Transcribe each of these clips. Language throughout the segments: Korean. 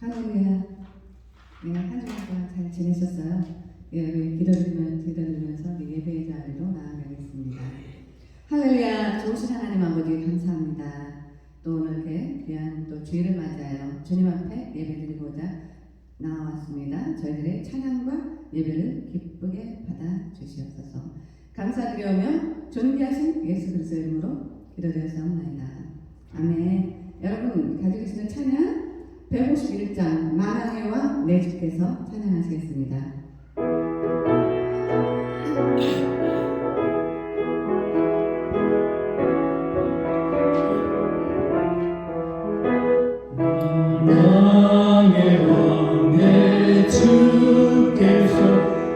할렐루야. 네, 한 주간 잘 지내셨어요? 예, 우리 기도드리면서 예배의 자리로 나아가겠습니다. 할렐루야. 좋으신 하나님 아버지 감사합니다. 또 오늘 이렇게 귀한 또 주일을 맞아요. 주님 앞에 예배드리고자 나왔습니다. 저희들의 찬양과 예배를 기쁘게 받아 주시옵소서. 감사드리오며 존귀하신 예수 그리스도의 이름으로 기도드렸사옵나이다. 아멘. 여러분 가지고 계시는 찬양 151장 만왕의 왕 내 주께서 찬양하시겠습니다. 만왕의 왕 내 주께서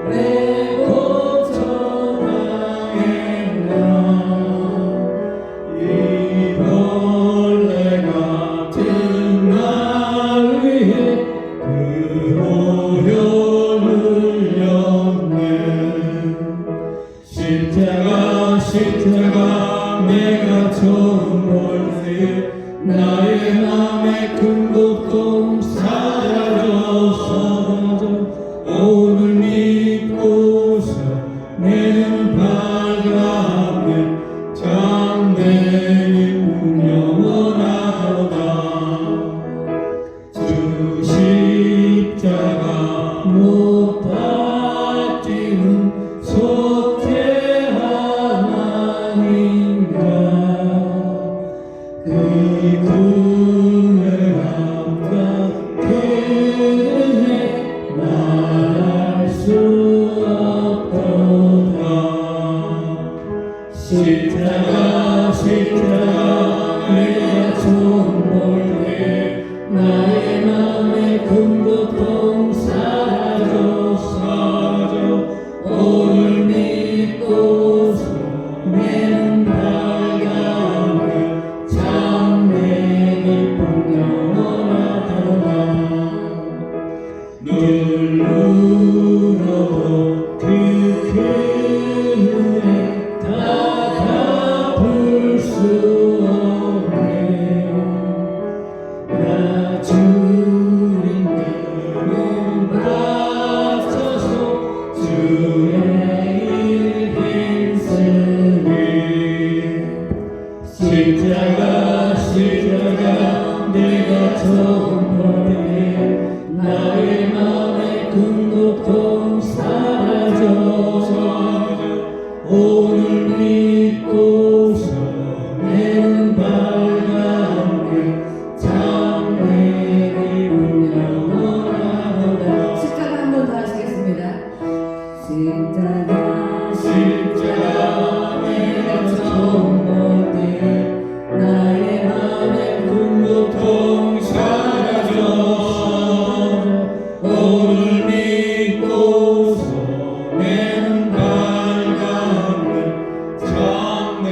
내 거처 당했나 이 벌레 같은 날 위해 그 모혈을 엮네 십자가 내가 처음 볼 때 나의 맘에 큰 고통 사라져 오늘 믿고서 내는 밝아내 참내 기쁨 영원하도다 주 십자가 못 박히는 속죄 하나님과 그 꿈을 감격해 말할 수 없도다 십자가 내가 처음 볼 때 나의 맘에 큰 고통 사라져 오늘 믿고서 내는 밝아내 참내 기쁨 영원하도다 늘 울어도 그 은혜 다 갚을 수 없네 나 주님께 눈 바쳐서 주의 일 힘쓰리 십자가 내가 처음 볼 때 나의 맘에 큰 고통 사라져 오늘 믿고서 내는 밝아내 참내 기쁨 영원하도다 십자가 한 번 더 하시겠습니다. 십자가 내가 처음 볼 때 나의 맘에 큰 고통 사라져 오늘 믿고서 내는 밝아내 참내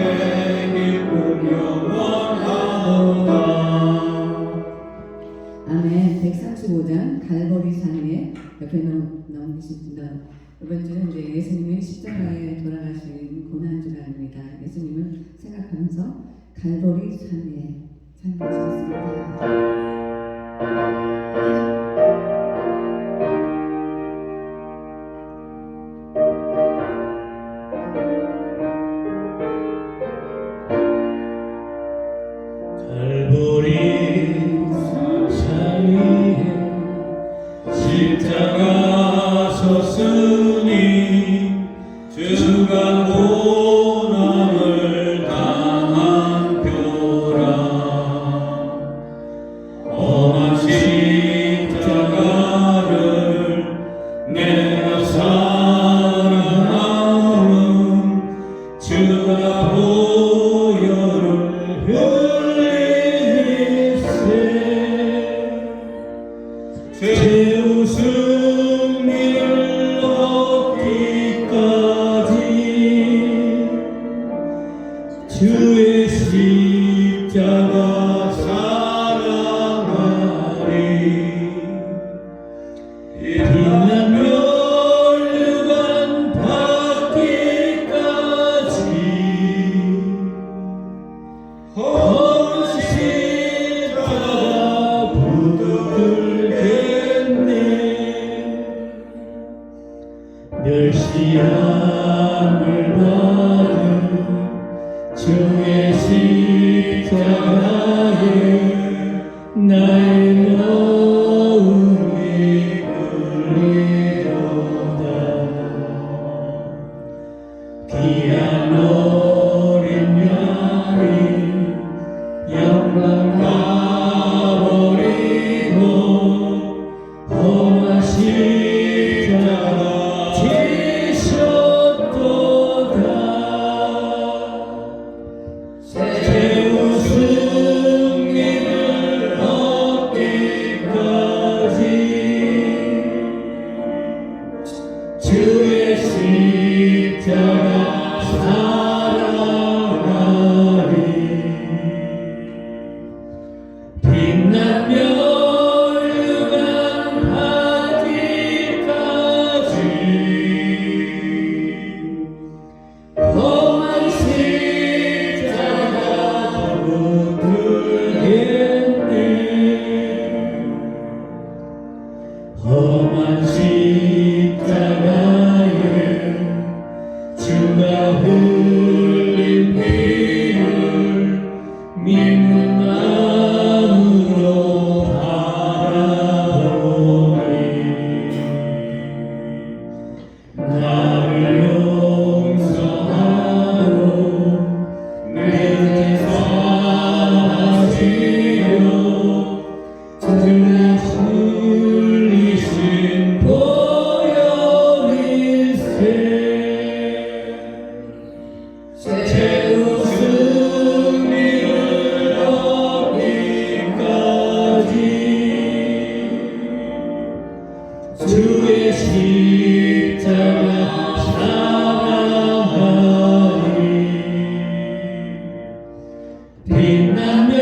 기쁨 영원하도다 아멘. 135장 갈보리산 위에 옆에 넘기십니다. 이번 주는 이제 예수님이 십자가에 돌아가신 고난주간입니다. 예수님을 생각하면서 갈보리산 위에 찬양하시겠습니다. 갈보리 산 위에 십자가 섰으니 주가 고난을 당한 표라 험한 십자가를 내가 사랑하는 주가 보혈을 제 웃음을 얻기까지 주의 십자가 사랑하리 빛난 멸류관 받기까지 험한 십자가 부득을 믿는 마음으로 바라보니 나를 용서하고 내 죄 사하시려 주의 흘리신 보혈일세 최후 승리를 얻기까지 주의 십자가 사랑하리 빛나며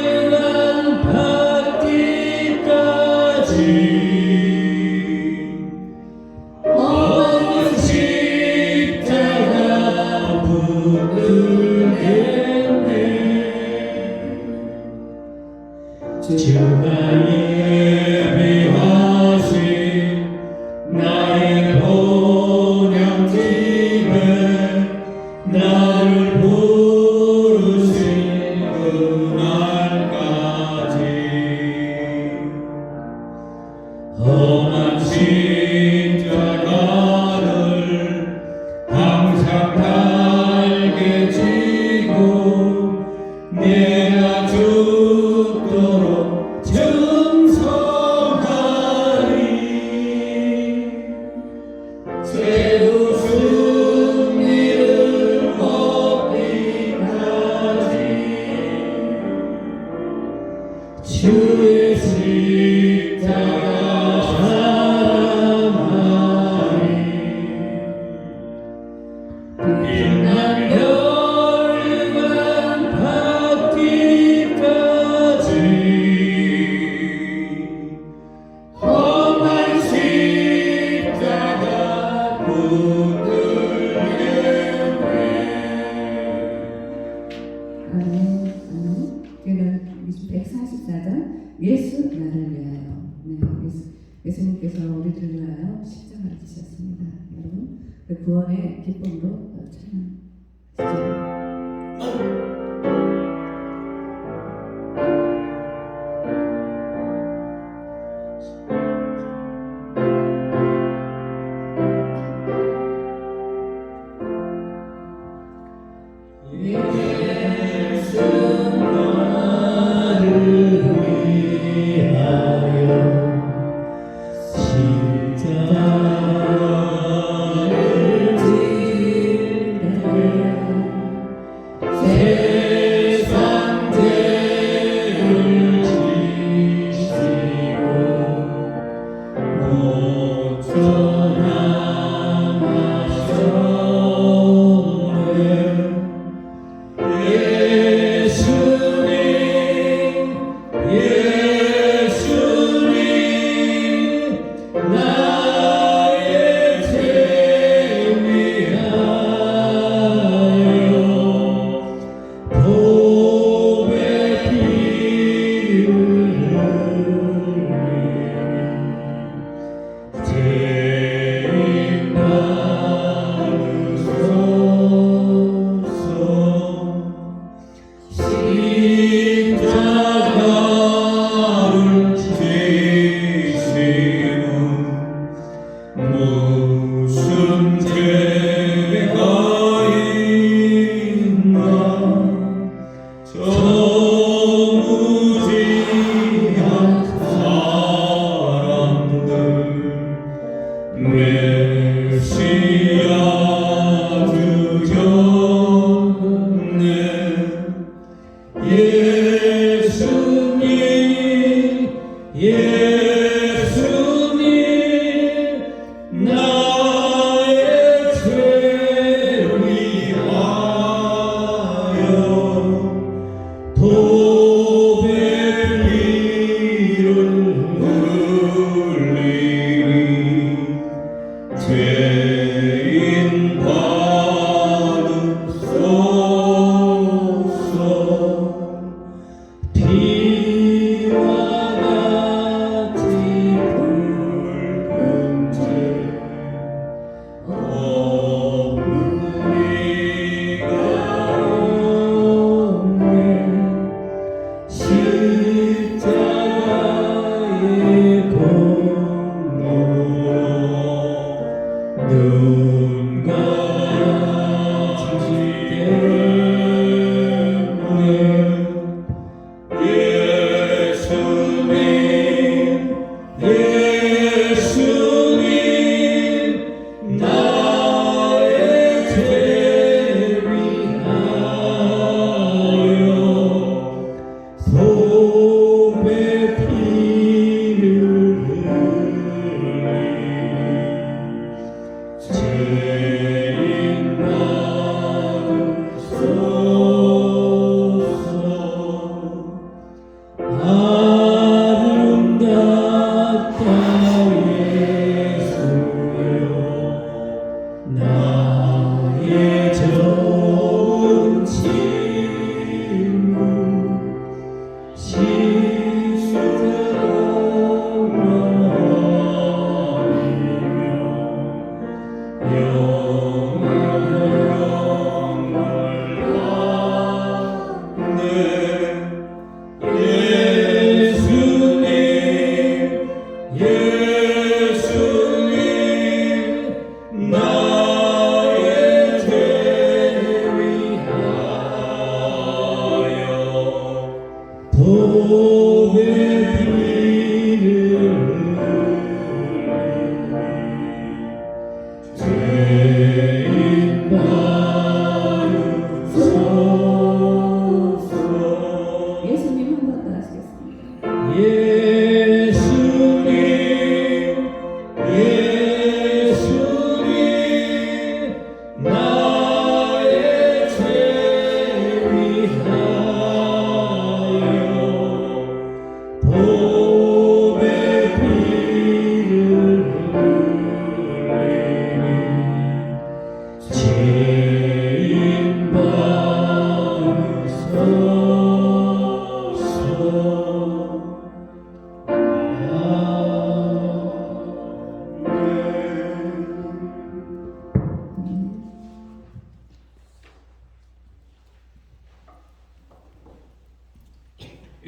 열한 받기까지 어머니 십자가 붙들겠네 주가 예비하신 나의 본향집에 나를 부르신 그날까지 험한 십자가를 항상 달게 지고 내가 죽도록 충성하리 최후 승리를 얻기까지 주의 십자가 사랑하리 빛나며 열간 받기까지 험한 십자가 붙들겠네 아멘. 뒤는 144절 예수 나를 위하여. 네, 예수님께서 우리들을 위하여 십자가를 지셨습니다. 여러분 그 구원의 기쁨으로 찬양하시죠. 예수 나를 위하여 십자가를 지시고 세상 죄를 지시고 고쳐나가셨네 예수님 나의 죄 위하여 보배 피를 흘리니 죄인 받으소서 십자가를 지시는 무슨 죄가 있나 저 무지한 사람들 메시아 주셨네 예수님 나의 죄 위하여 보배 피를 흘리니 죄인 받으소서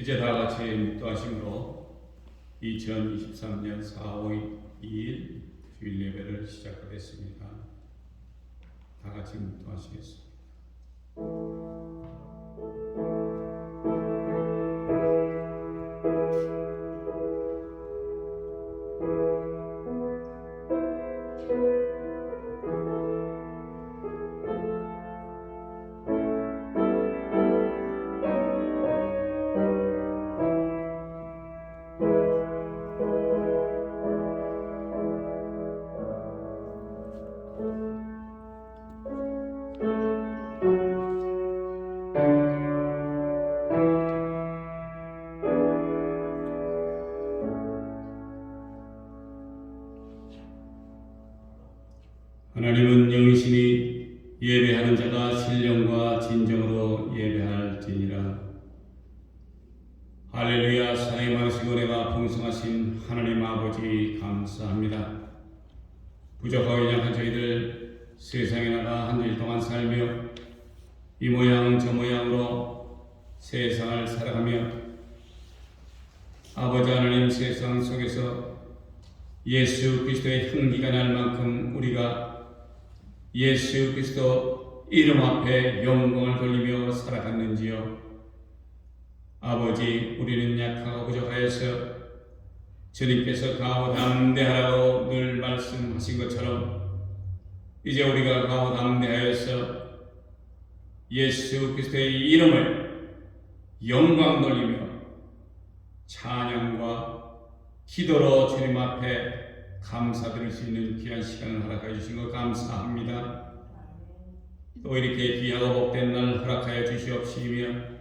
이제 다 같이 묵도하심으로 2023년 4월 2일 주일 예배를 시작하겠습니다. 다 같이 묵도하시겠습니다. 하나님은 영이시니 예배하는 자가 신령과 진정으로 예배할지니라. 할렐루야. 사랑이 많으시고 은혜가 풍성하신 하나님 아버지 감사합니다. 부족하고 연약한 저희들 세상에 나가 한 주일 동안 살며 이 모양 저 모양으로 세상을 살아가며 아버지 하나님 세상 속에서 예수 그리스도의 향기가 날 만큼 우리가 예수 그리스도 이름 앞에 영광을 돌리며 살아갔는지요. 아버지, 우리는 약하고 부족하여서 주님께서 가고 담대하라고 늘 말씀하신 것처럼 이제 우리가 가고 담대하여서 예수 그리스도의 이름을 영광 돌리며 찬양과 기도로 주님 앞에 감사드릴 수 있는 귀한 시간을 허락해 주신 것 감사합니다. 또 이렇게 귀하고 복된 날 허락하여 주시옵시며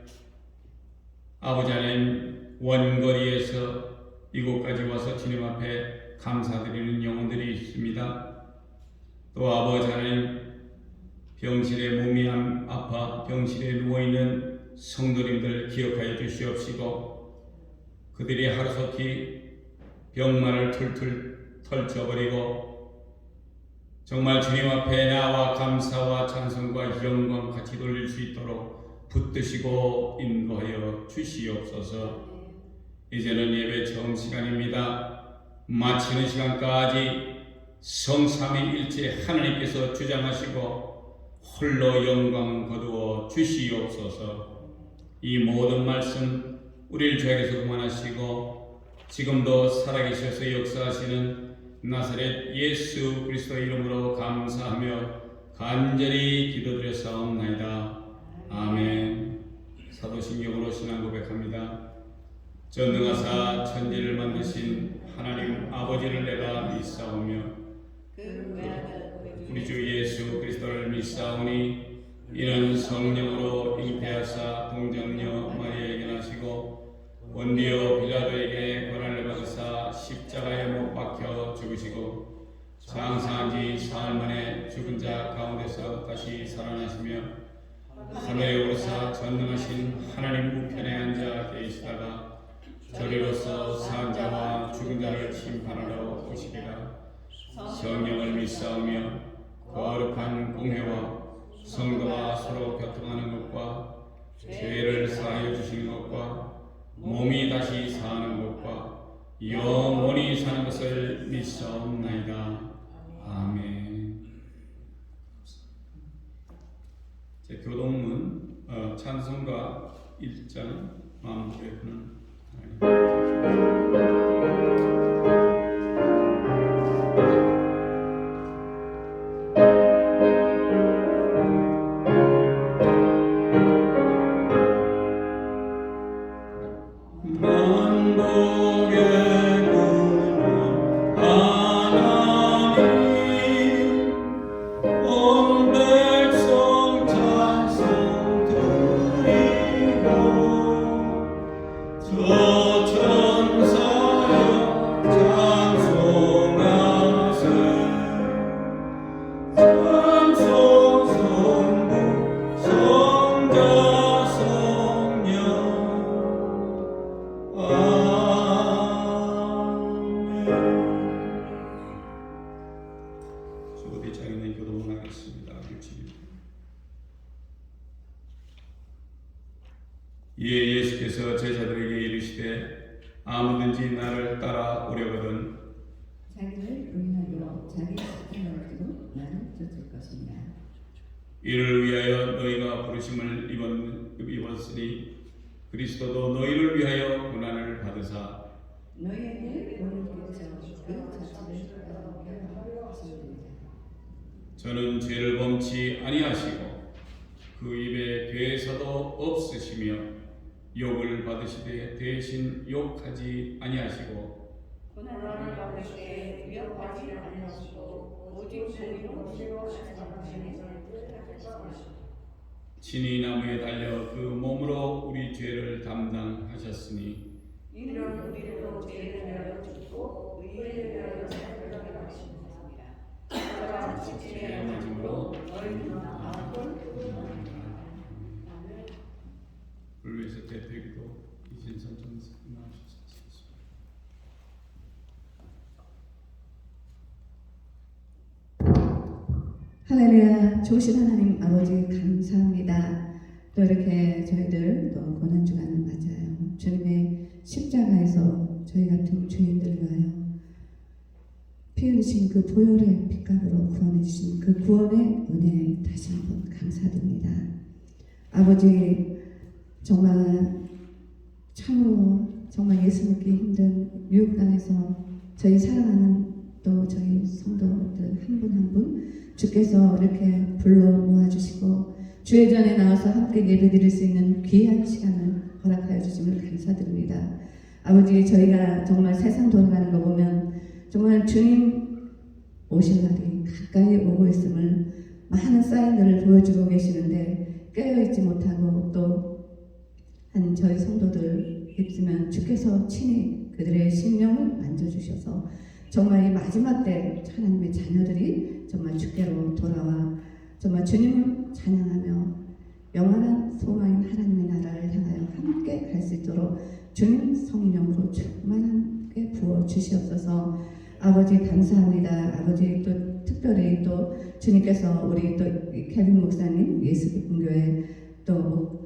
아버지 하나님 원거리에서 이곳까지 와서 주님 앞에 감사드리는 영혼들이 있습니다. 또 아버지 하나님 병실에 몸이 아파 병실에 누워있는 성도님들 기억하여 주시옵시고 그들이 하루속히 병만을 툴툴 털쳐버리고 정말 주님 앞에 나와 감사와 찬송과 영광 같이 돌릴 수 있도록 붙드시고 인도하여 주시옵소서. 이제는 예배 처음 시간입니다. 마치는 시간까지 성삼위일체 하나님께서 주장하시고 홀로 영광 거두어 주시옵소서. 이 모든 말씀 우리를 죄악에서 구원하시고 지금도 살아계셔서 역사하시는 나사렛 예수 그리스도 이름으로 감사하며 간절히 기도드려 사옵나이다. 아멘. 사도신경으로 신앙 고백합니다. 전능하사 천지를 만드신 하나님 아버지를 내가 믿사오며 우리 주 예수 그리스도를 믿사오니 이는 성령으로 잉태하사 동정녀 마리아에게 나시고 본디오 빌라도에게 고난을 받으사 십자가에 못 박혀 죽으시고 장사한 지 사흘 만에 죽은 자 가운데서 다시 살아나시며 하늘에 오르사 전능하신 하나님 우편에 앉아 계시다가 저리로서 산 자와 죽은 자를 심판하러 오시리라. 성령을 믿사오며 거룩한 공회와 성도가 서로 교통하는 것과 죄를 사하여 주시는 것과 몸이 다시 사는 것과 영원히 사는 것을 믿사옵나이다. 아멘. 교동문 찬송가 1장 마무리하는 이에 예수께서 제자들에게 이르시되 아무든지 나를 따라오려거든 자기를 부인하고 자기 십자가를 지고 나를 쫓을 것입니다. 이를 위하여 너희가 부르심을 입었으니 그리스도도 너희를 위하여 고난을 받으사 너희에게 본을 끼쳐 그 자체를 하려 하십니다. 저는 죄를 범치 아니하시고 그 입에 괴사도 없으시며 욕을 받으시되 대신 욕하지 아니하시고 고난을 받을 때 위협하지 아니하시고 오직 너희로 치료하시는 친히 나무에 달려 그 몸으로 우리 죄를 담당하셨으니 이는 우리로 죄를 위하여 죽고 의를 위하여 살게 하십니다. 같이 죄함으로 너희는 악을 불의에서 대표기도 이진선 전사 나오셨습니다. 할렐루야. 좋으신 하나님 아버지 감사합니다. 또 이렇게 저희들 또 고난주간을 맞아요. 주님의 십자가에서 저희 같은 죄인들 위하여 피 흘리신 그 보혈의 핏값으로 구원해 주신 그 구원의 은혜에 다시 한번 감사드립니다. 아버지 정말 참으로 정말 예수 믿기 힘든 유혹 땅에서 저희 사랑하는 또 저희 성도들 한 분 한 분 주께서 이렇게 불러 모아주시고 주의 전에 나와서 함께 예배드릴 수 있는 귀한 시간을 허락하여 주심을 감사드립니다. 아버지 저희가 정말 세상 돌아가는 거 보면 정말 주님 오실 날이 가까이 오고 있음을 많은 사인들을 보여주고 계시는데 깨어있지 못하고 또 한 저희 성도들 있으면 주께서 친히 그들의 심령을 만져주셔서 정말 이 마지막 때 하나님의 자녀들이 정말 주께로 돌아와 정말 주님을 찬양하며 영원한 소망인 하나님의 나라를 향하여 함께 갈 수 있도록 주님 성령으로 충만하게 부어 주시옵소서. 아버지 감사합니다. 아버지 또 특별히 또 주님께서 우리 또 케빈 목사님 예수 기쁨 교회 또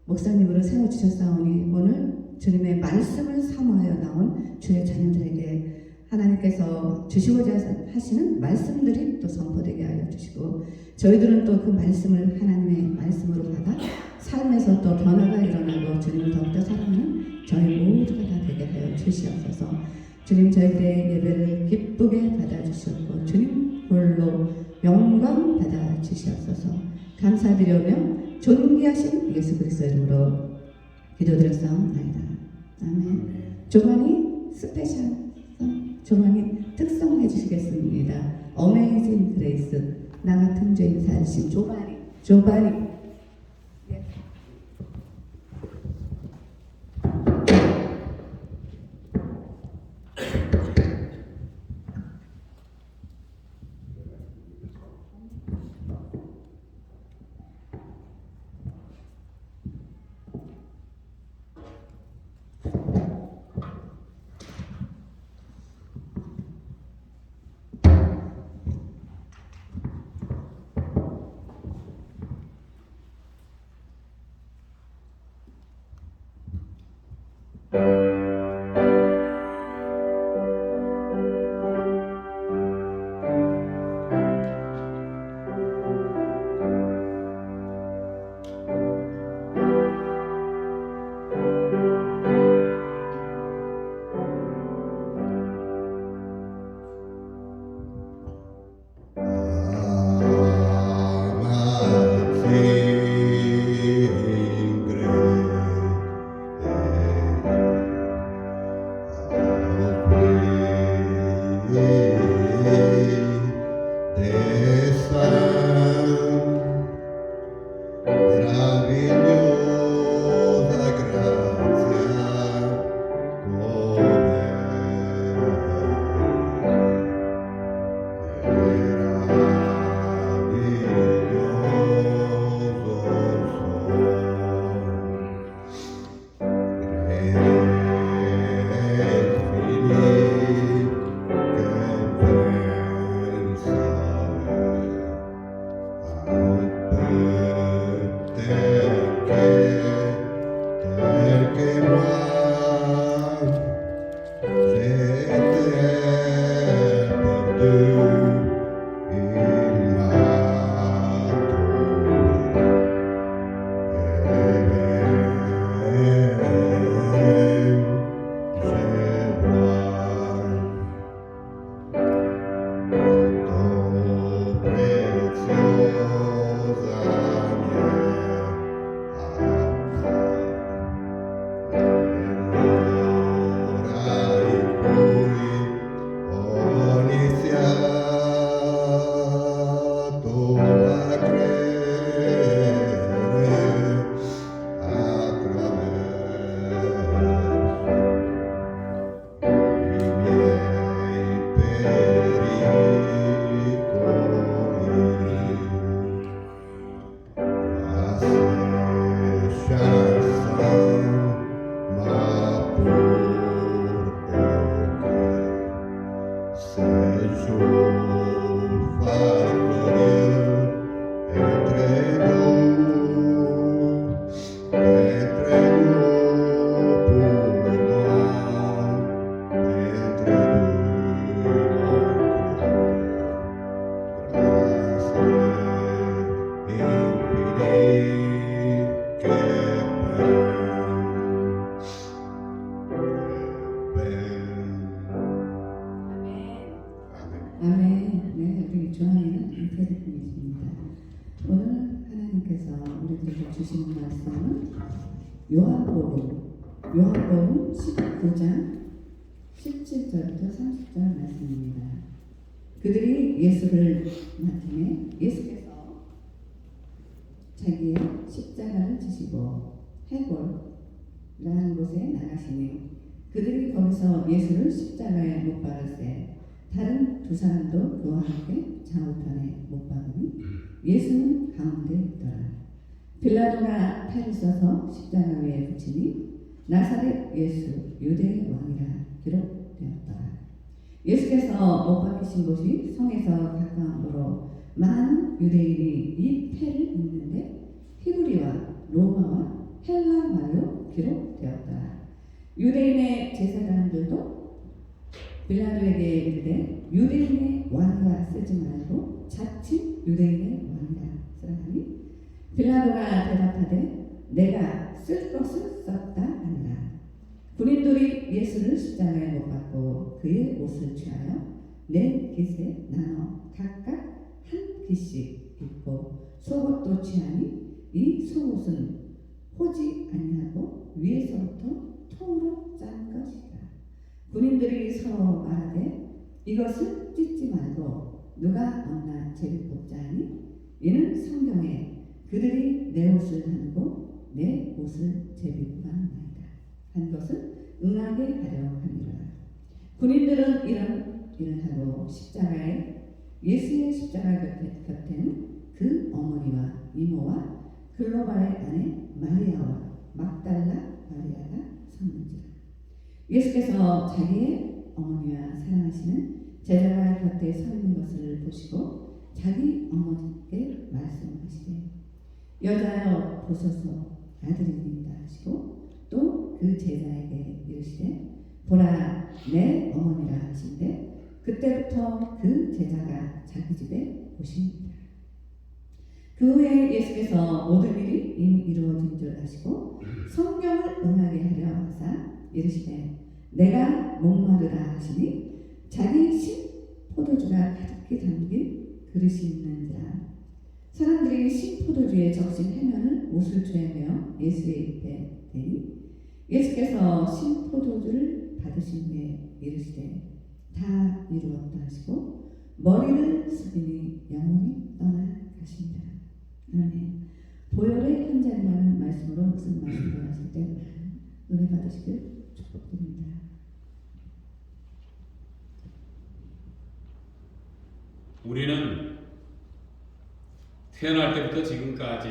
목사님으로 세워주셨사오니 오늘 주님의 말씀을 사모하여 나온 주의 자녀들에게 하나님께서 주시고자 하시는 말씀들이 또 선포되게 하여 주시고 저희들은 또 그 말씀을 하나님의 말씀으로 받아 삶에서 또 변화가 일어나고 주님을 더욱더 사랑하는 저희 모두가 다 되게 하여 주시옵소서. 주님 저희들의 예배를 기쁘게 받아주시옵고 주님 홀로 영광 받아주시옵소서. 감사드리며 존귀하신 예수 그리스도의 이름으로 기도드렸사옵나이다. 아멘. 조반이 스페셜 조반이 특성해 주시겠습니다. 어메이징 그레이스 나 같은 죄인 살신 조반이 que moi j'étais perdu, il m'a 아멘. 네, 우리 조한이는 이태리분이십니다. 오늘 하나님께서 우리들에게 주시는 말씀은 요한복음 19장 17절부터 30절 말씀입니다. 그들이 예수를 나타내 예수께서 자기의 십자가를 지시고 해골이라는 곳에 나가시니 그들이 거기서 예수를 십자가에 못 박을세 다른 두 사람도 그와 함께 좌우편에 못 박으니 예수는 가운데 있더라. 빌라도가 칼을 써서 십자가 위에 붙이니 나사렛 예수 유대의 왕이라 기록되었더라. 예수께서 못 박히신 곳이 성에서 가까움으로 많은 유대인이 이 패를 읽는데 히브리와 로마와 헬라 말로 기록되었더라. 유대인의 제사장들도 빌라도에게 이르되 유대인의 왕이라 쓰지 말고 자칫 유대인의 왕이라 쓰라 하니 빌라도가 대답하되 내가 쓸 것을 썼다 하니라. 군인들이 예수를 십자가에 못 박고 그의 옷을 취하여 네 깃에 나눠 각각 한 깃씩 입고 속옷도 취하니 이 속옷은 호지 아니하고 위에서부터 통으로 짠 것이라. 군인들이 서로 말하되 이것을 찢지 말고 누가 얻나 제비 뽑자 하니 이는 성경에 그들이 내 옷을 나누고 내 옷을 제비 뽑았나이다 한 것을 응하게 하려 함이라. 군인들은 이런 일을 하고 십자가에 예수의 십자가 곁에는 그 어머니와 이모와 글로바의 아내 마리아와 막달라 마리아가 섰는지라. 예수께서 자기의 어머니와 사랑하시는 제자가 곁에 서 있는 것을 보시고 자기 어머니께 말씀하시되 여자여 보소서 아들입니다 하시고 또 그 제자에게 이르시되 보라 내 어머니라 하신대 그때부터 그 제자가 자기 집에 오십니다. 그 후에 예수께서 모든 일이 이미 이루어진 줄 아시고 성경을 응하게 하려 하사 이르시되 내가 목마르다 하시니 자기 신 포도주가 가득히 담긴 그릇이 있는지라. 사람들이 신 포도주에 적신 해면을 옷을 죄매어 예수의 입에 대니 예수께서 신 포도주를 받으신 후에 이르시되 다 이루었다 하시고 머리를 숙이니 영혼이 떠나가신다. 아멘. 보혈의 현장이라는 말씀으로 무슨 말씀을 하실 때 은혜 받으시길 축복드립니다. 우리는 태어날 때부터 지금까지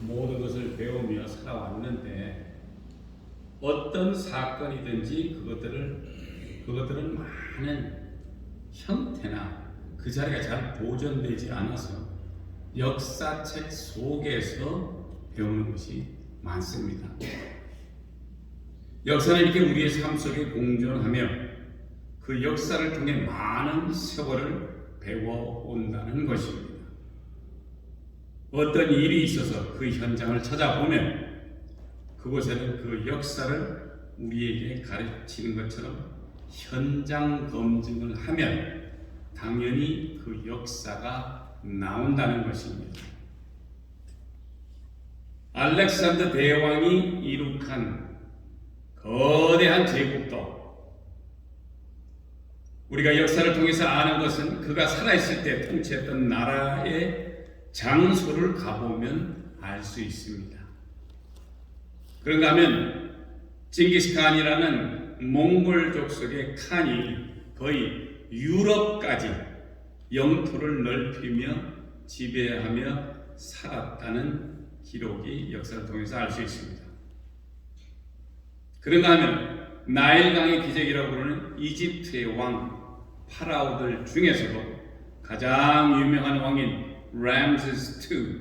모든 것을 배우며 살아왔는데 어떤 사건이든지 그것들은 많은 형태나 그 자리가 잘 보존되지 않아서 역사책 속에서 배우는 것이 많습니다. 역사는 이렇게 우리의 삶 속에 공존하며 그 역사를 통해 많은 세월을 배워온다는 것입니다. 어떤 일이 있어서 그 현장을 찾아보면 그곳에는 그 역사를 우리에게 가르치는 것처럼 현장 검증을 하면 당연히 그 역사가 나온다는 것입니다. 알렉산더 대왕이 이룩한 거대한 제국도 우리가 역사를 통해서 아는 것은 그가 살아있을 때 통치했던 나라의 장소를 가보면 알 수 있습니다. 그런가 하면 징기스칸이라는 몽골 족속의 칸이 거의 유럽까지 영토를 넓히며 지배하며 살았다는 기록이 역사를 통해서 알 수 있습니다. 그런가 하면 나일강의 기적이라고 부르는 이집트의 왕 파라오들 중에서도 가장 유명한 왕인 람세스 II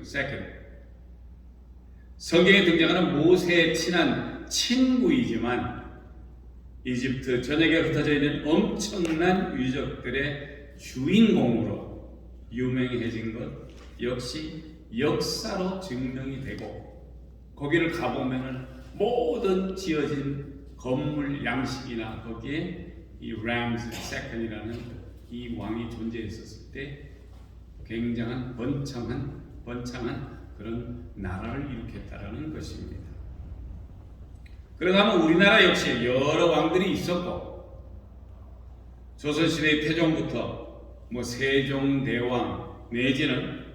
성경에 등장하는 모세의 친한 친구이지만 이집트 전역에 흩어져 있는 엄청난 유적들의 주인공으로 유명해진 것 역시 역사로 증명이 되고 거기를 가보면 모든 지어진 건물 양식이나 거기에 이 람세스 II 이 왕이 존재했었을 때 굉장한 번창한 그런 나라를 일으켰다라는 것입니다. 그러다 보면 우리나라 역시 여러 왕들이 있었고 조선시대의 태종부터 세종대왕 내지는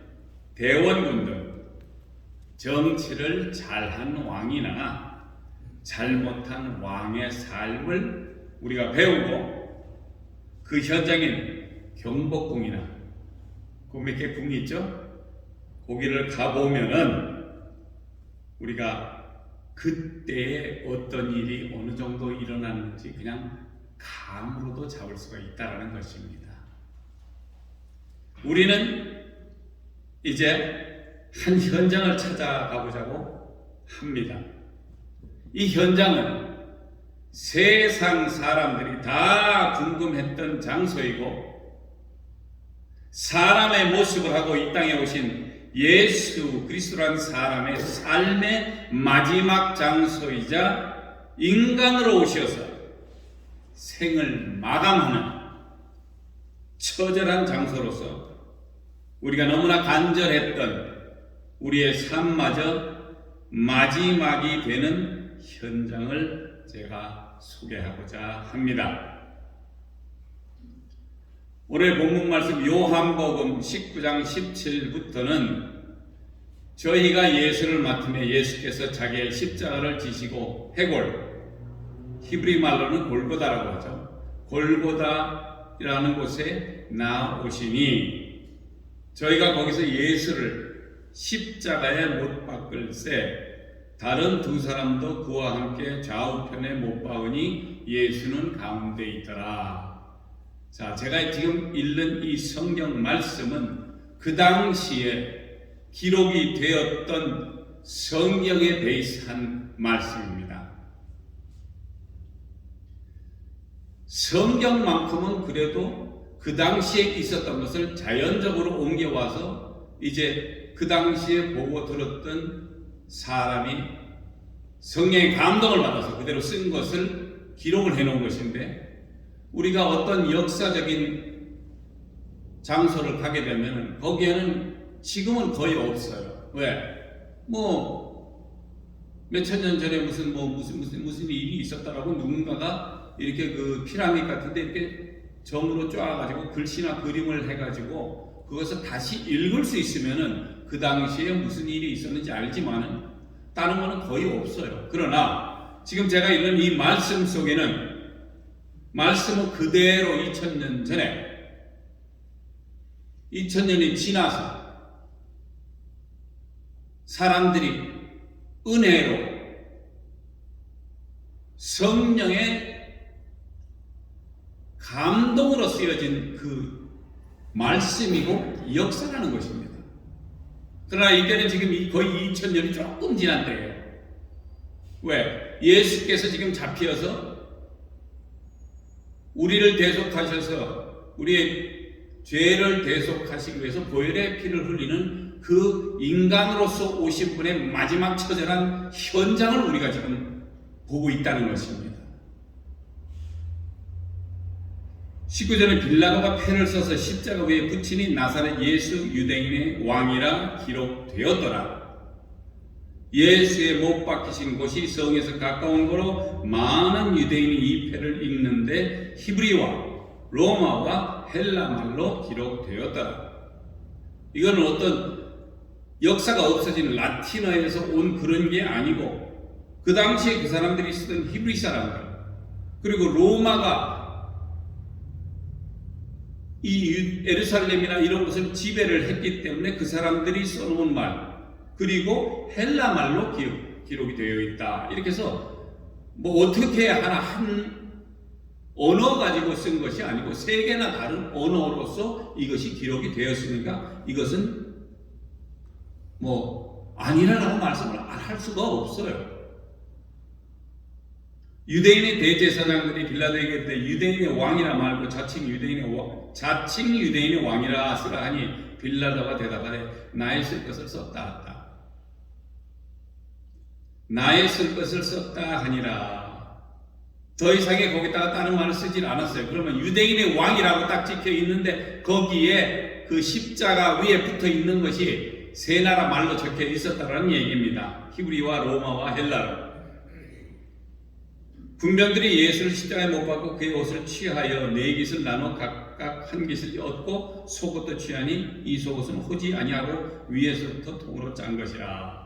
대원군 등 정치를 잘한 왕이나 잘못한 왕의 삶을 우리가 배우고 그 현장인 경복궁이나 그 몇 개 궁이 있죠? 거기를 가보면은 우리가 그때의 어떤 일이 어느 정도 일어났는지 그냥 감으로도 잡을 수가 있다는 것입니다. 우리는 이제 한 현장을 찾아가보자고 합니다. 이 현장은 세상 사람들이 다 궁금했던 장소이고 사람의 모습을 하고 이 땅에 오신 예수 그리스도라는 사람의 삶의 마지막 장소이자 인간으로 오셔서 생을 마감하는 처절한 장소로서 우리가 너무나 간절했던 우리의 삶마저 마지막이 되는 현장을 제가 소개하고자 합니다. 오늘 본문 말씀 요한복음 19장 17부터는 저희가 예수를 맡으며 예수께서 자기의 십자가를 지시고 해골, 히브리 말로는 골고다라고 하죠. 골고다라는 곳에 나오시니 저희가 거기서 예수를 십자가에 못 박을새 다른 두 사람도 그와 함께 좌우편에 못 박으니 예수는 가운데 있더라. 자, 제가 지금 읽는 이 성경 말씀은 그 당시에 기록이 되었던 성경에 베이스한 말씀입니다. 성경만큼은 그래도 그 당시에 있었던 것을 자연적으로 옮겨와서 이제 그 당시에 보고 들었던 사람이 성령의 감동을 받아서 그대로 쓴 것을 기록을 해놓은 것인데 우리가 어떤 역사적인 장소를 가게 되면 거기에는 지금은 거의 없어요. 왜? 몇천 년 전에 무슨 일이 있었다라고 누군가가 이렇게 그 피라미드 같은데 이렇게 점으로 쪼아가지고 글씨나 그림을 해가지고 그것을 다시 읽을 수 있으면은 그 당시에 무슨 일이 있었는지 알지만은 다른 거는 거의 없어요. 그러나 지금 제가 읽는 이 말씀 속에는 말씀은 그대로 2000년 전에 2000년이 지나서 사람들이 은혜로 성령의 감동으로 쓰여진 그 말씀이고 역사라는 것입니다. 그러나 이때는 지금 거의 2000년이 조금 지난 때예요. 왜? 예수께서 지금 잡혀서 우리를 대속하셔서 우리의 죄를 대속하시기 위해서 보혈의 피를 흘리는 그 인간으로서 오신 분의 마지막 처절한 현장을 우리가 지금 보고 있다는 것입니다. 19절에 빌라도가 패를 써서 십자가 위에 붙이니 나사렛 예수 유대인의 왕이라 기록되었더라. 예수의 못 박히신 곳이 성에서 가까운 거로 많은 유대인이 이 패를 읽는데 히브리와 로마와 헬라 말로 기록되었더라. 이건 어떤 역사가 없어진 라틴어에서 온 그런 게 아니고 그 당시에 그 사람들이 쓰던 히브리 사람들 그리고 로마가 이 예루살렘이나 이런 곳을 지배를 했기 때문에 그 사람들이 써놓은 말 그리고 헬라 말로 기록이 되어 있다. 이렇게 해서 뭐 어떻게 하나 한 언어 가지고 쓴 것이 아니고 세 개나 다른 언어로서 이것이 기록이 되었으니까 이것은 뭐 아니라고 말씀을 안 할 수가 없어요. 유대인의 대제사장들이 빌라도에게 때 유대인의 왕이라 말고 자칭 유대인의 왕이라 쓰라 하니 빌라도가 대답하되 나의 쓸 것을 썼다 하다. 나의 쓸 것을 썼다 하니라. 더 이상의 거기다가 다른 말을 쓰질 않았어요. 그러면 유대인의 왕이라고 딱 찍혀 있는데 거기에 그 십자가 위에 붙어 있는 것이 세 나라 말로 적혀 있었다는 얘기입니다. 히브리와 로마와 헬라로. 군병들이 예수를 십자가에 못 박고 그의 옷을 취하여 네 깃을 나눠 각각 한 깃을 얻고 속옷도 취하니 이 속옷은 호지 아니하고 위에서부터 통으로 짠 것이라.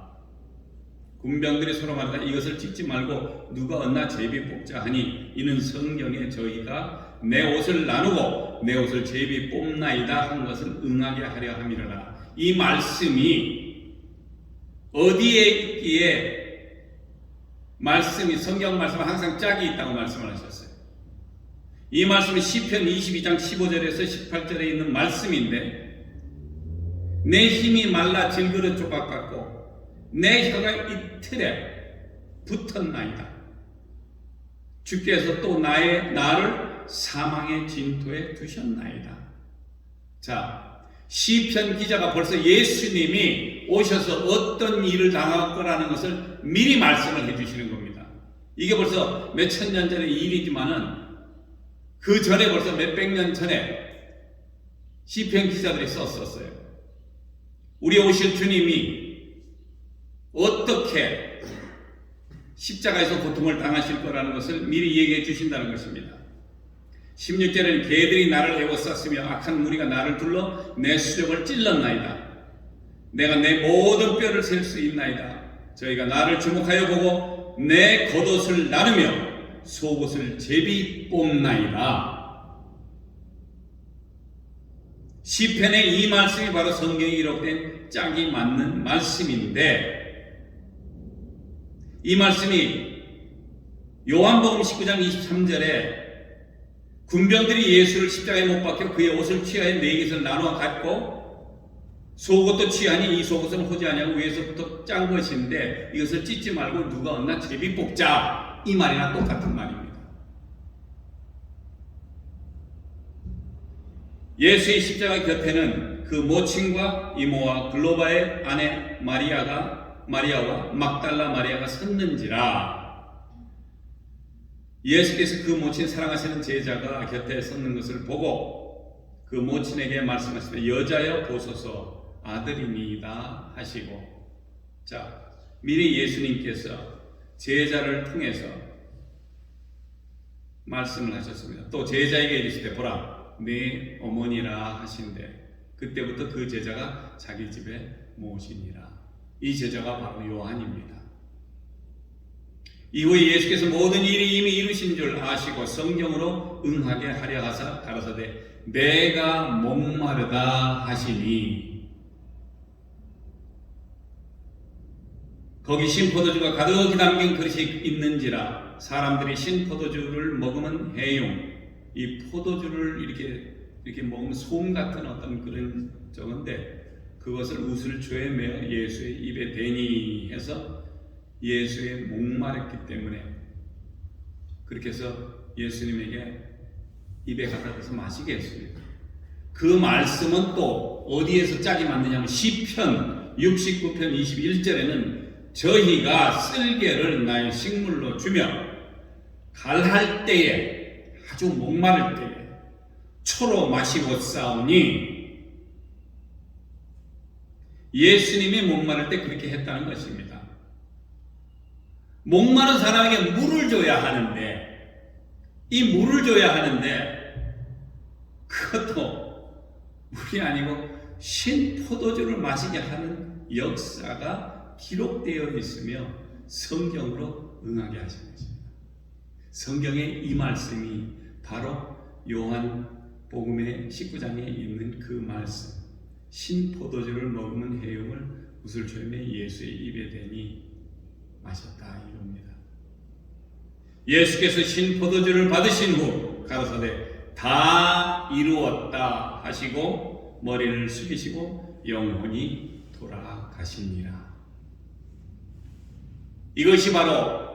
군병들이 서로 말하다 이것을 찢지 말고 누가 얻나 제비 뽑자 하니 이는 성경에 저희가 내 옷을 나누고 내 옷을 제비 뽑나이다 한 것을 응하게 하려 함이로라. 이 말씀이 어디에 있기에 말씀이 성경 말씀은 항상 짝이 있다고 말씀을 하셨어요. 이 말씀은 시편 22장 15절에서 18절에 있는 말씀인데 내 힘이 말라 질그릇 조각 같고 내 혀가 이틀에 붙었나이다. 주께서 또 나를 사망의 진토에 두셨나이다. 자, 시편 기자가 벌써 예수님이 오셔서 어떤 일을 당할 거라는 것을 미리 말씀을 해주시는 겁니다. 이게 벌써 몇천 년 전의 일이지만은 그 전에 벌써 몇백 년 전에 시편 기자들이 썼었어요. 우리 오실 주님이 어떻게 십자가에서 고통을 당하실 거라는 것을 미리 얘기해 주신다는 것입니다. 16절에는 개들이 나를 에워쌌으며 악한 무리가 나를 둘러 내 수족을 찔렀나이다. 내가 내 모든 뼈를 셀 수 있나이다. 저희가 나를 주목하여 보고 내 겉옷을 나누며 속옷을 제비 뽑나이다. 시편의 이 말씀이 바로 성경에 기록된 짝이 맞는 말씀인데 이 말씀이 요한복음 19장 23절에 군병들이 예수를 십자가에 못 박혀 그의 옷을 취하여 네 깃을 나누어 갖고 속옷도 취하니 이 속옷은 호지 아니하고 위에서부터 짠 것인데 이것을 찢지 말고 누가 얻나 제비 뽑자 이 말이랑 똑같은 말입니다. 예수의 십자가 곁에는 그 모친과 이모와 글로바의 아내 마리아와 막달라 마리아가 섰는지라. 예수께서 그 모친 사랑하시는 제자가 곁에 섰는 것을 보고 그 모친에게 말씀하시되 여자여 보소서 아들이니이다 하시고, 자, 미리 예수님께서 제자를 통해서 말씀을 하셨습니다. 또 제자에게 이르시되 보라 네 어머니라 하신대 그때부터 그 제자가 자기 집에 모시니라. 이 제자가 바로 요한입니다. 이후에 예수께서 모든 일이 이미 이루신 줄 아시고 성경으로 응하게 하려 하사 가라사대 내가 목마르다 하시니 거기 신포도주가 가득히 담긴 그릇이 있는지라. 사람들이 신포도주를 먹으면 해용, 이 포도주를 이렇게 먹으면 솜 같은 어떤 그런 적인데 그것을 우슬초에 매어 예수의 입에 대니 해서 예수에 목마르기 때문에 그렇게 해서 예수님에게 입에 갖다 대서 마시게 했습니다. 그 말씀은 또 어디에서 짝이 맞느냐면 시편 69편 21절에는 저희가 쓸개를 나의 식물로 주며 갈할 때에 아주 목마를 때에 초로 마시고 싸우니 예수님이 목마를 때 그렇게 했다는 것입니다. 목마른 사람에게 물을 줘야 하는데 이 물을 줘야 하는데 그것도 물이 아니고 신 포도주를 마시게 하는 역사가 기록되어 있으며 성경으로 응하게 하신 것입니다. 성경에 이 말씀이 바로 요한복음의 19장에 있는 그 말씀, 신 포도주를 머금은 해용을 우슬초림에 예수의 입에 대니 마셨다 이럽니다. 예수께서 신 포도주를 받으신 후 가로사대 다 이루었다 하시고 머리를 숙이시고 영혼이 돌아가시니라. 이것이 바로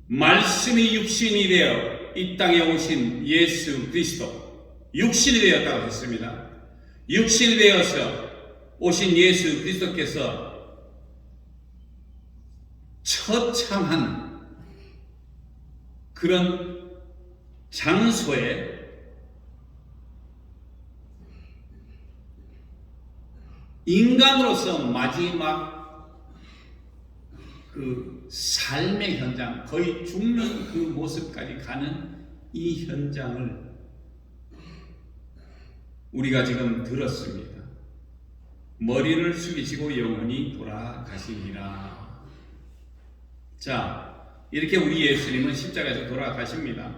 말씀이 육신이 되어 이 땅에 오신 예수 그리스도, 육신이 되었다고 했습니다. 육신이 되어서 오신 예수 그리스도께서 처참한 그런 장소에 인간으로서 마지막 그 삶의 현장, 거의 죽는 그 모습까지 가는 이 현장을 우리가 지금 들었습니다. 머리를 숙이시고 영원히 돌아가시니라. 자, 이렇게 우리 예수님은 십자가에서 돌아가십니다.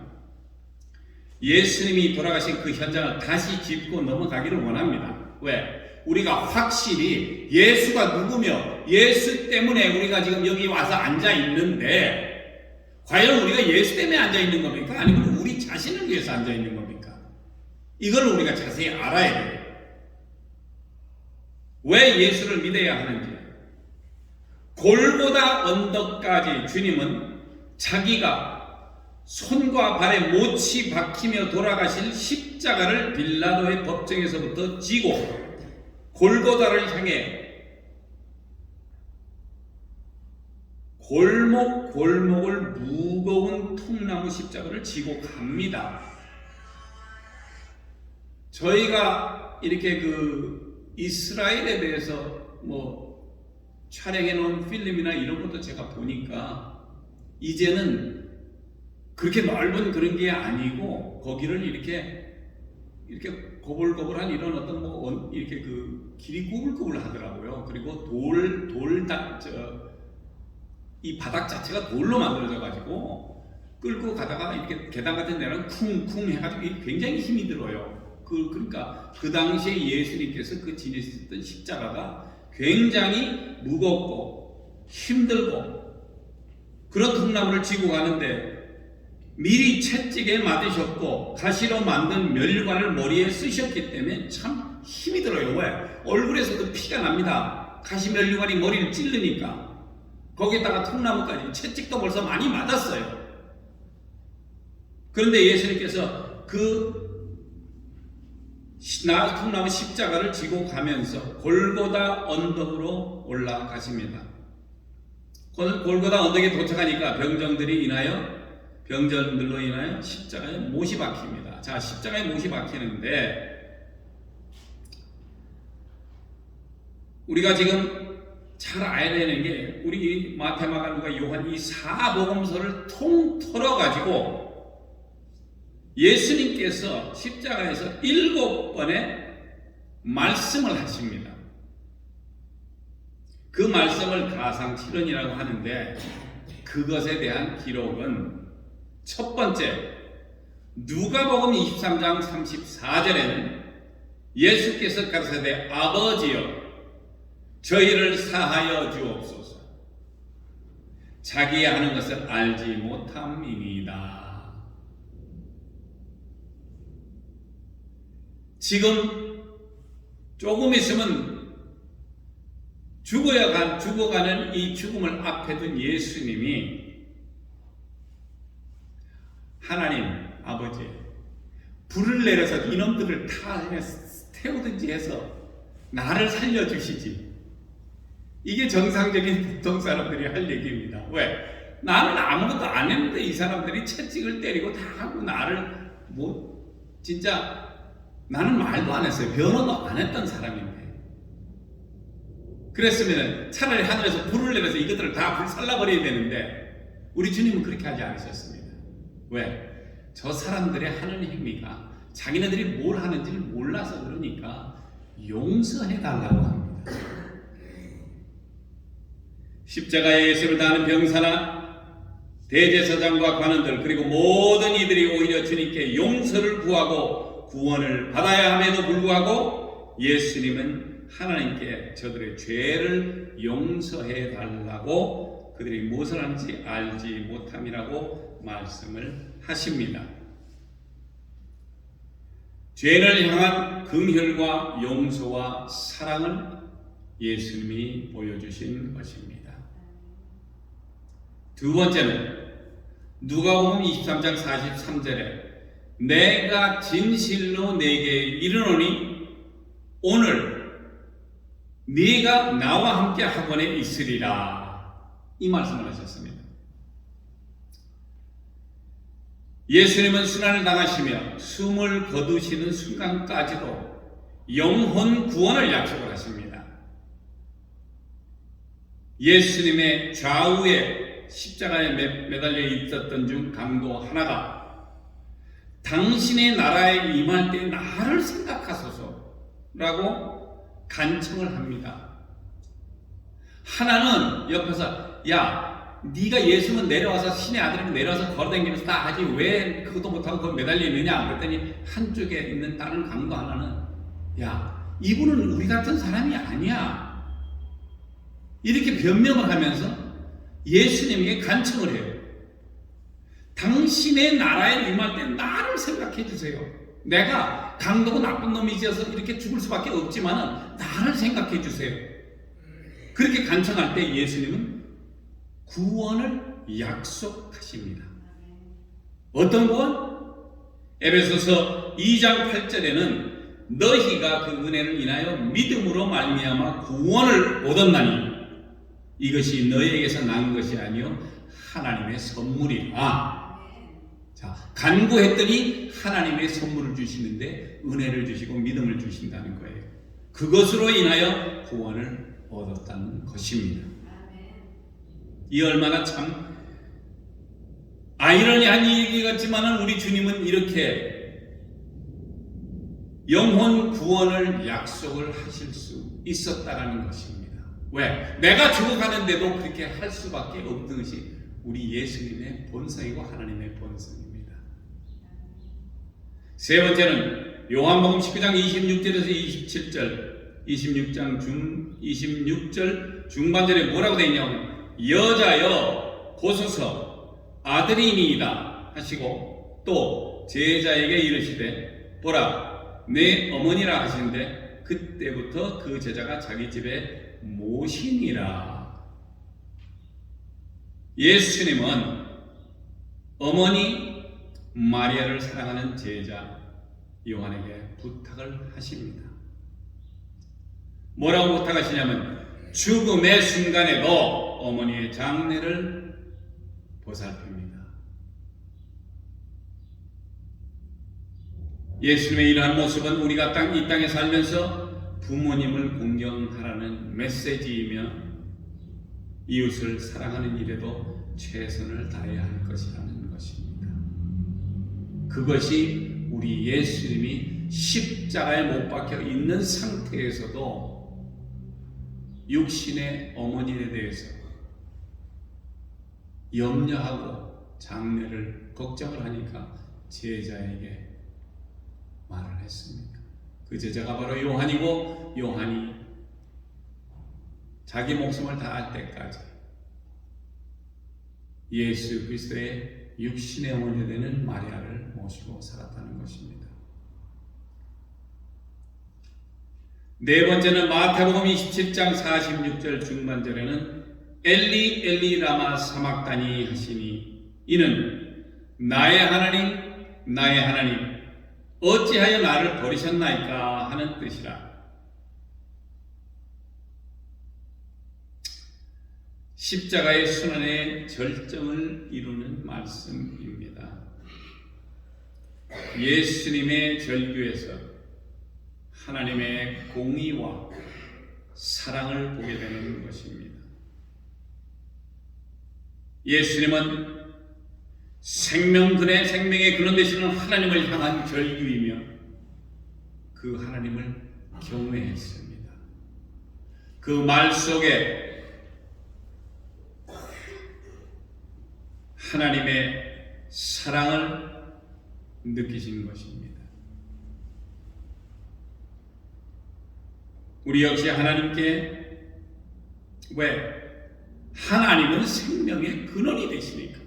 예수님이 돌아가신 그 현장을 다시 짚고 넘어가기를 원합니다. 왜? 우리가 확실히 예수가 누구며 예수 때문에 우리가 지금 여기 와서 앉아 있는데 과연 우리가 예수 때문에 앉아 있는 겁니까? 아니면 우리 자신을 위해서 앉아 있는 겁니까? 이걸 우리가 자세히 알아야 돼요. 왜 예수를 믿어야 하는지. 골고다 언덕까지 주님은 자기가 손과 발에 못이 박히며 돌아가실 십자가를 빌라도의 법정에서부터 지고 골고다를 향해 골목골목을 무거운 통나무 십자가를 지고 갑니다. 저희가 이렇게 그 이스라엘에 대해서 촬영해 놓은 필름이나 이런 것도 제가 보니까 이제는 그렇게 넓은 그런 게 아니고 거기를 이렇게 고불고불한 이런 어떤 이렇게 그 길이 구불구불 하더라고요. 그리고 이 바닥 자체가 돌로 만들어져 가지고 끌고 가다가 이렇게 계단 같은 데는 쿵쿵 해가지고 굉장히 힘이 들어요. 그러니까 그 당시에 예수님께서 그 지니셨던 십자가가 굉장히 무겁고 힘들고 그런 통나무를 지고 가는데 미리 채찍에 맞으셨고 가시로 만든 멸관을 머리에 쓰셨기 때문에 참 힘이 들어요. 왜? 얼굴에서도 피가 납니다. 가시 멸관이 머리를 찌르니까. 거기에다가 통나무까지 채찍도 벌써 많이 맞았어요. 그런데 예수님께서 그 통나무 십자가를 지고 가면서 골고다 언덕으로 올라가십니다. 골고다 언덕에 도착하니까 병정들로 인하여 십자가에 못이 박힙니다. 자, 십자가에 못이 박히는데 우리가 지금 잘 알아야 되는 게 우리 마태, 마가, 누가, 요한 이 사복음서를 통틀어 가지고 예수님께서 십자가에서 7번의 말씀을 하십니다. 그 말씀을 가상칠언이라고 하는데 그것에 대한 기록은 첫 번째 누가복음 23장 34절에는 예수께서 가라사대 아버지여 저희를 사하여 주옵소서 자기의 하는 것을 알지 못함이니이다. 지금 조금 있으면 죽어가는 이 죽음을 앞에 둔 예수님이 하나님 아버지 불을 내려서 이놈들을 다 태우든지 해서 나를 살려주시지. 이게 정상적인 보통 사람들이 할 얘기입니다. 왜? 나는 아무것도 안 했는데 이 사람들이 채찍을 때리고 다 하고 나를 진짜 나는 말도 안 했어요. 변호도 안 했던 사람인데. 그랬으면 차라리 하늘에서 불을 내려서 이것들을 다 불살라버려야 되는데 우리 주님은 그렇게 하지 않으셨습니다. 왜? 저 사람들의 하는 행위가 자기네들이 뭘 하는지를 몰라서 그러니까 용서해달라고 합니다. 십자가에 예수를 다하는 병사나 대제사장과 관원들 그리고 모든 이들이 오히려 주님께 용서를 구하고 구원을 받아야 함에도 불구하고 예수님은 하나님께 저들의 죄를 용서해 달라고 그들이 무엇을 하는지 알지 못함이라고 말씀을 하십니다. 죄를 향한 긍휼과 용서와 사랑을 예수님이 보여주신 것입니다. 두 번째는 누가복음 23장 43절에 내가 진실로 네게 이르노니 오늘 네가 나와 함께 학원에 있으리라 이 말씀을 하셨습니다. 예수님은 순환을 당하시며 숨을 거두시는 순간까지도 영혼 구원을 약속을 하십니다. 예수님의 좌우에 십자가에 매달려 있었던 중 강도 하나가 당신의 나라에 임할 때 나를 생각하소서라고 간청을 합니다. 하나는 옆에서 야 네가 예수는 내려와서 신의 아들이면 내려와서 걸어다니면서 다 하지 왜 그것도 못하고 거기 매달려 있느냐 그랬더니 한쪽에 있는 다른 강도 하나는 야 이분은 우리 같은 사람이 아니야 이렇게 변명을 하면서 예수님에게 간청을 해요. 당신의 나라에 임할 때 나를 생각해 주세요. 내가 강도고 나쁜 놈이지어서 이렇게 죽을 수밖에 없지만 나를 생각해 주세요. 그렇게 간청할 때 예수님은 구원을 약속하십니다. 어떤 구원? 에베소서 2장 8절에는 너희가 그 은혜를 인하여 믿음으로 말미암아 구원을 얻었나니 이것이 너희에게서 난 것이 아니요 하나님의 선물이라. 자, 간구했더니 하나님의 선물을 주시는데 은혜를 주시고 믿음을 주신다는 거예요. 그것으로 인하여 구원을 얻었다는 것입니다. 이 얼마나 참 아이러니한 얘기 같지만 우리 주님은 이렇게 영혼 구원을 약속을 하실 수 있었다라는 것입니다. 왜? 내가 죽어가는데도 그렇게 할 수밖에 없는 것이 우리 예수님의 본성이고 하나님의 본성입니다. 세 번째는 요한복음 19장 26절에서 27절 26절 중반절에 뭐라고 되어 있냐면 여자여 보소서 아들이니이다 하시고 또 제자에게 이르시되 보라 내 어머니라 하시는데 그때부터 그 제자가 자기 집에 모시니라. 예수님은 어머니 마리아를 사랑하는 제자 요한에게 부탁을 하십니다. 뭐라고 부탁하시냐면 죽음의 순간에도 어머니의 장례를 보살핍니다. 예수님의 이러한 모습은 우리가 이 땅에 살면서 부모님을 공경하라는 메시지이며 이웃을 사랑하는 일에도 최선을 다해야 할 것이라는 것입니다. 그것이 우리 예수님이 십자가에 못 박혀 있는 상태에서도 육신의 어머니에 대해서 염려하고 장례를 걱정을 하니까 제자에게 말을 했습니다. 그 제자가 바로 요한이고 요한이 자기 목숨을 다할 때까지 예수 그리스도의 육신의 어머니 되는 마리아를 모시고 살았다는 것입니다. 네 번째는 마태복음 27장 46절 중반절에는 엘리 엘리 라마 사막다니 하시니 이는 나의 하나님 나의 하나님 어찌하여 나를 버리셨나이까 하는 뜻이라. 십자가의 순환의 절정을 이루는 말씀입니다. 예수님의 절규에서 하나님의 공의와 사랑을 보게 되는 것입니다. 예수님은 생명근의 생명의 근원 되시는 하나님을 향한 절규이며 그 하나님을 경외했습니다. 그 말 속에 하나님의 사랑을 느끼신 것입니다. 우리 역시 하나님께 왜? 하나님은 생명의 근원이 되시니까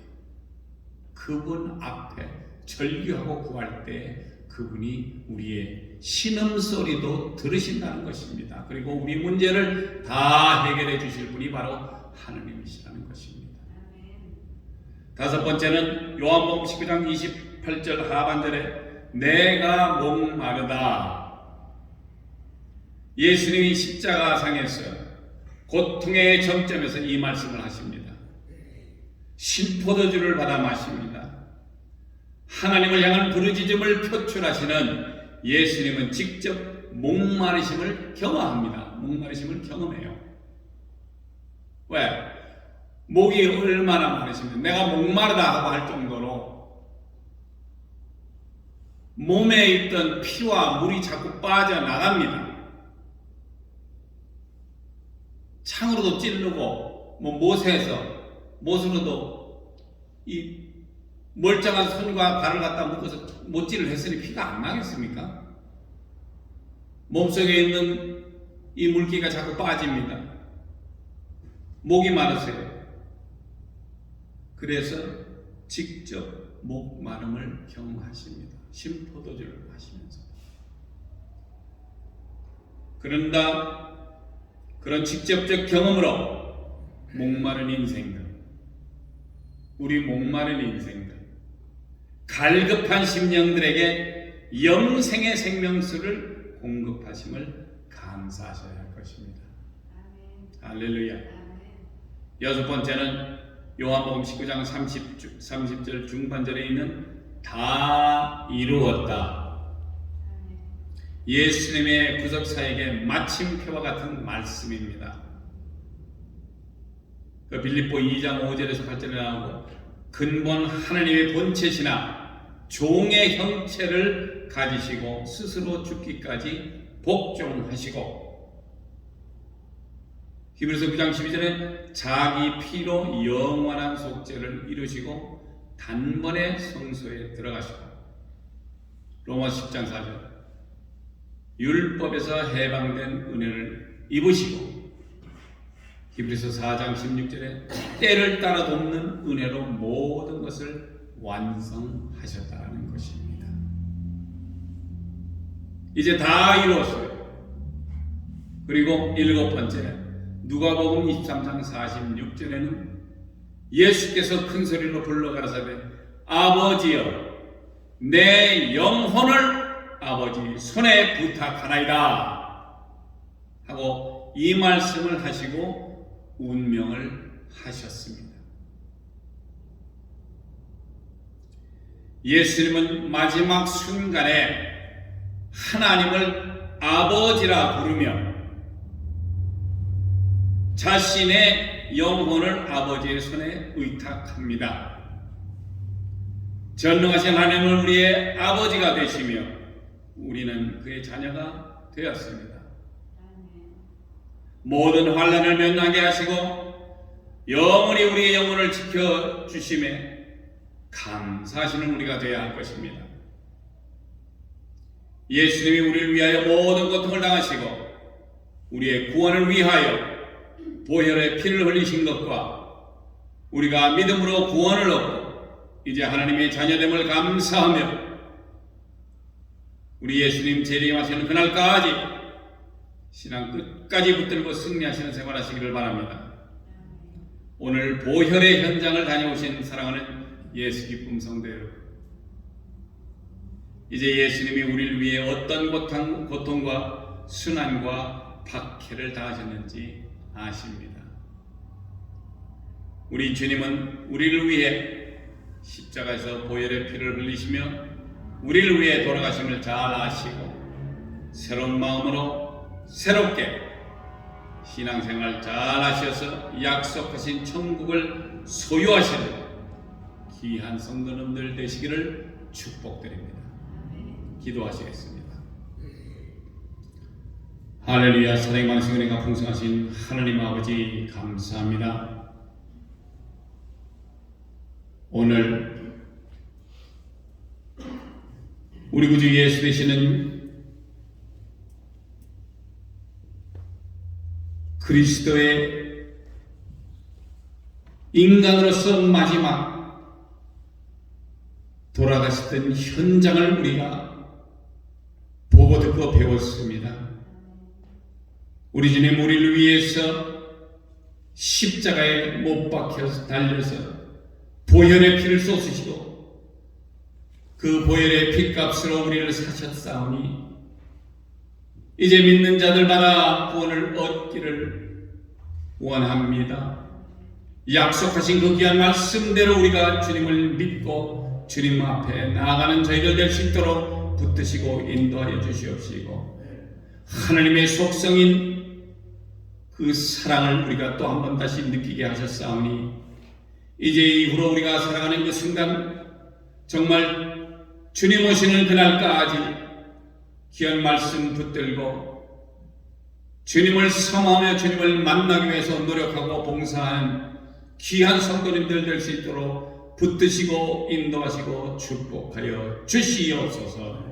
그분 앞에 절규하고 구할 때 그분이 우리의 신음소리도 들으신다는 것입니다. 그리고 우리 문제를 다 해결해 주실 분이 바로 하나님이시라는 것입니다. 다섯 번째는 요한복음 19장 28절 하반절에 내가 목마르다. 예수님이 십자가상에서 고통의 정점에서 이 말씀을 하십니다. 신포도주를 받아 마십니다. 하나님을 향한 부르짖음을 표출하시는 예수님은 직접 목마르심을 경험합니다. 목마르심을 경험해요. 왜? 목이 얼마나 마르시면 내가 목마르다 하고 할 정도로 몸에 있던 피와 물이 자꾸 빠져나갑니다. 창으로도 찌르고 못으로도 이 멀쩡한 손과 발을 갖다 묶어서 못질을 했으니 피가 안 나겠습니까? 몸속에 있는 이 물기가 자꾸 빠집니다. 목이 마르세요. 그래서 직접 목마름을 경험하십니다. 신포도주를 마시면서. 그런다 그런 직접적 경험으로 목마른 인생들, 우리 목마른 인생들, 갈급한 심령들에게 영생의 생명수를 공급하심을 감사하셔야 할 것입니다. 할렐루야. 여섯 번째는 요한복음 19장 30절 중반절에 있는 다 이루었다. 예수님의 구속사에게 마침표와 같은 말씀입니다. 그 빌립보 2장 5절에서 8절에 나오고 근본 하나님의 본체시나 종의 형체를 가지시고 스스로 죽기까지 복종하시고 히브리서 9장 12절에 자기 피로 영원한 속죄를 이루시고 단번에 성소에 들어가시고 로마서 10장 4절 율법에서 해방된 은혜를 입으시고 히브리서 4장 16절에 때를 따라 돕는 은혜로 모든 것을 완성하셨다는 것입니다. 이제 다 이루었어요. 그리고 일곱 번째 누가복음 23장 46절에는 예수께서 큰 소리로 불러 가라사대 아버지여 내 영혼을 아버지 손에 부탁하나이다 하고 이 말씀을 하시고 운명을 하셨습니다. 예수님은 마지막 순간에 하나님을 아버지라 부르며 자신의 영혼을 아버지의 손에 의탁합니다. 전능하신 하나님은 우리의 아버지가 되시며 우리는 그의 자녀가 되었습니다. 모든 환난을 면하게 하시고 영원히 우리의 영혼을 지켜주심에 감사하시는 우리가 되어야 할 것입니다. 예수님이 우리를 위하여 모든 고통을 당하시고 우리의 구원을 위하여 보혈의 피를 흘리신 것과 우리가 믿음으로 구원을 얻고 이제 하나님의 자녀됨을 감사하며 우리 예수님 재림하시는 그날까지 신앙 끝까지 붙들고 승리하시는 생활하시기를 바랍니다. 오늘 보혈의 현장을 다녀오신 사랑하는 예수 기쁨 성도 여러분, 이제 예수님이 우리를 위해 어떤 고통과 순환과 박해를 당하셨는지 아십니다. 우리 주님은 우리를 위해 십자가에서 보혈의 피를 흘리시며 우리를 위해 돌아가심을 잘 아시고 새로운 마음으로 새롭게 신앙생활 잘 하셔서 약속하신 천국을 소유하시는 귀한 성도님들 되시기를 축복드립니다. 기도하시겠습니다. 할렐루야. 사랑이 많으신 은혜가 풍성하신 하나님 아버지 감사합니다. 오늘 우리 구주 예수 되시는 그리스도의 인간으로서 마지막 돌아가시던 현장을 우리가 보고 듣고 배웠습니다. 우리 주님 우리를 위해서 십자가에 못 박혀서 달려서 보혈의 피를 쏟으시고 그 보혈의 피값으로 우리를 사셨사오니 이제 믿는 자들마다 구원을 얻기를 원합니다. 약속하신 그 귀한 말씀대로 우리가 주님을 믿고 주님 앞에 나아가는 저희들 될 수 있도록 붙드시고 인도하여 주시옵시고 하나님의 속성인 그 사랑을 우리가 또 한 번 다시 느끼게 하셨사오니 이제 이후로 우리가 살아가는 그 순간 정말 주님 오시는 그날까지 귀한 말씀 붙들고 주님을 사모하며 주님을 만나기 위해서 노력하고 봉사하는 귀한 성도님들 될 수 있도록 붙드시고 인도하시고 축복하여 주시옵소서.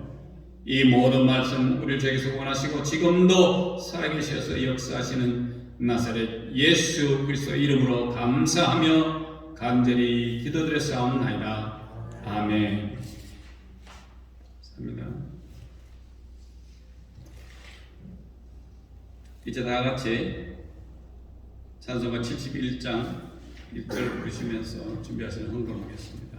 이 모든 말씀 우리를 저에게서 원하시고 지금도 살아계셔서 역사하시는 나사렛 예수 그리스도 이름으로 감사하며 간절히 기도드렸사옵나이다. 아멘. 감사합니다. 이제 다 같이 찬송가 71장 1절 부르시면서 준비하시는 헌금하겠습니다.